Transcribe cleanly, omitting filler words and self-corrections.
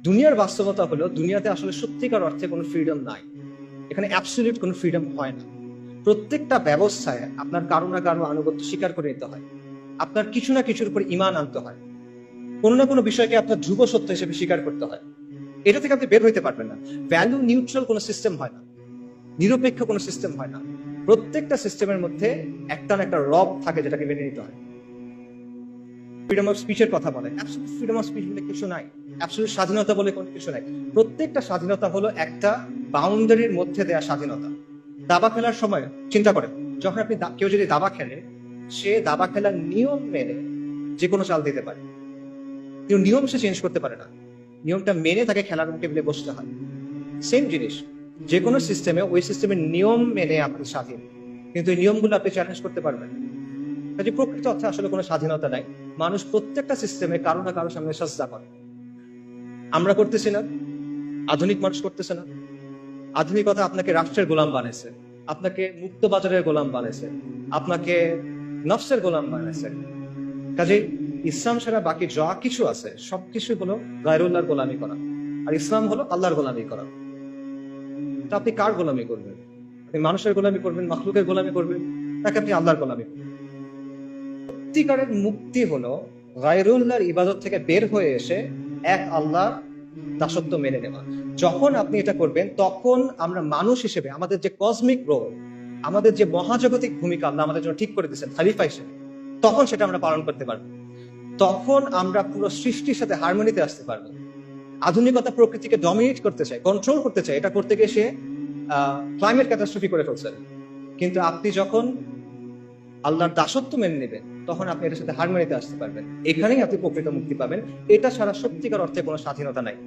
দুনিয়ার বাস্তবতা হলো দুনিয়াতে আসলে সত্যিকার অর্থে কোনো ফ্রিডম নাই। এখানে অ্যাবসলিউট কোনো ফ্রিডম হয় না। প্রত্যেকটা ব্যবস্থায় আপনার কারো না কারো আনুগত্য স্বীকার করে নিতে হয়। আপনার কিছু না কিছুর উপর ঈমান আনতে হয়। কোনো না কোনো বিষয়কে আপনার ধ্রুব সত্য হিসেবে স্বীকার করতে হয়। এটা থেকে আপনি বের হইতে পারবেন না। ভ্যালু নিউট্রাল কোনো সিস্টেম হয় না, নিরপেক্ষ কোনো সিস্টেম হয় না। প্রত্যেকটা সিস্টেমের মধ্যে একটা না একটা রব থাকে যেটাকে মেনে নিতে হয়। ফ্রিডম অফ স্পিচের কথা বলে, অ্যাবসলিউট ফ্রিডম অফ স্পিচ বলে কিছু নাই, অ্যাবসলিউট স্বাধীনতা বলে কোনো কিছু নাই। প্রত্যেকটা স্বাধীনতা হলো একটা বাউন্ডারির মধ্যে দেয়া স্বাধীনতা। দাবা খেলার সময় চিন্তা করেন, যখন আপনি কেউ যদি দাবা খেলে, সে দাবা খেলার নিয়ম মেনে যে কোনো চাল দিতে পারে, কিন্তু নিয়ম সে চেঞ্জ করতে পারে না। নিয়মটা মেনে তাকে খেলার টেবিলে বসতে হয়। সেম জিনিস, যে কোনো সিস্টেমে ওই সিস্টেমের নিয়ম মেনে আপনি স্বাধীন, কিন্তু এই নিয়মগুলো আপনি চ্যালেঞ্জ করতে পারবেন। কাজে প্রকৃত অর্থে আসলে কোনো স্বাধীনতা নাই। মানুষ প্রত্যেকটা সিস্টেমে কারো না কারো সামনে সাজদা করে। আমরা করতেছি না, আধুনিক মানুষ করতেছে না। আধুনিকতা আপনাকে রাষ্ট্রের গোলাম বানাইছে, আপনাকে মুক্ত বাজারের গোলাম বানাইছে, আপনাকে নফসের গোলাম বানাইছে। কাজে ইসলাম ছাড়া বাকি যা কিছু আছে সবকিছু হলো গায়রুল্লাহর গোলামি করা, আর ইসলাম হলো আল্লাহর গোলামি করা। তো আপনি কার গোলামি করবেন? আপনি মানুষের গোলামি করবেন, মাখলুকের গোলামি করবেন, নাকি আপনি আল্লাহর গোলামি করবেন? সত্যিকারের মুক্তি হলো গায়রুল্লাহর ইবাদত থেকে বের হয়ে এসে এক আল্লাহর দাসত্ব মেনে নেওয়া। যখন আপনি এটা করবেন, তখন আমরা মানুষ হিসেবে আমাদের যে কসমিক রোল, আমাদের যে মহাজাগতিক ভূমিকা আল্লাহ আমাদের জন্য ঠিক করে দিয়েছেন খলিফা হিসেবে, তখন সেটা আমরা পালন করতে পারবো। তখন আমরা পুরো সৃষ্টির সাথে হারমোনিতে আসতে পারবো। আধুনিকতা প্রকৃতিকে ডমিনেট করতে চায়, কন্ট্রোল করতে চায়। এটা করতে গিয়ে সে ক্লাইমেট ক্যাটাস্ট্রফি করে ফেলছেন। কিন্তু আপনি যখন আল্লাহর দাসত্ব মেনে নেবেন, তখন আপনি এটার সাথে হারমোনিতে আসতে পারবেন। এখানেই আপনি প্রকৃত মুক্তি পাবেন। এটা ছাড়া সত্যিকার অর্থে কোনো স্বাধীনতা নাই।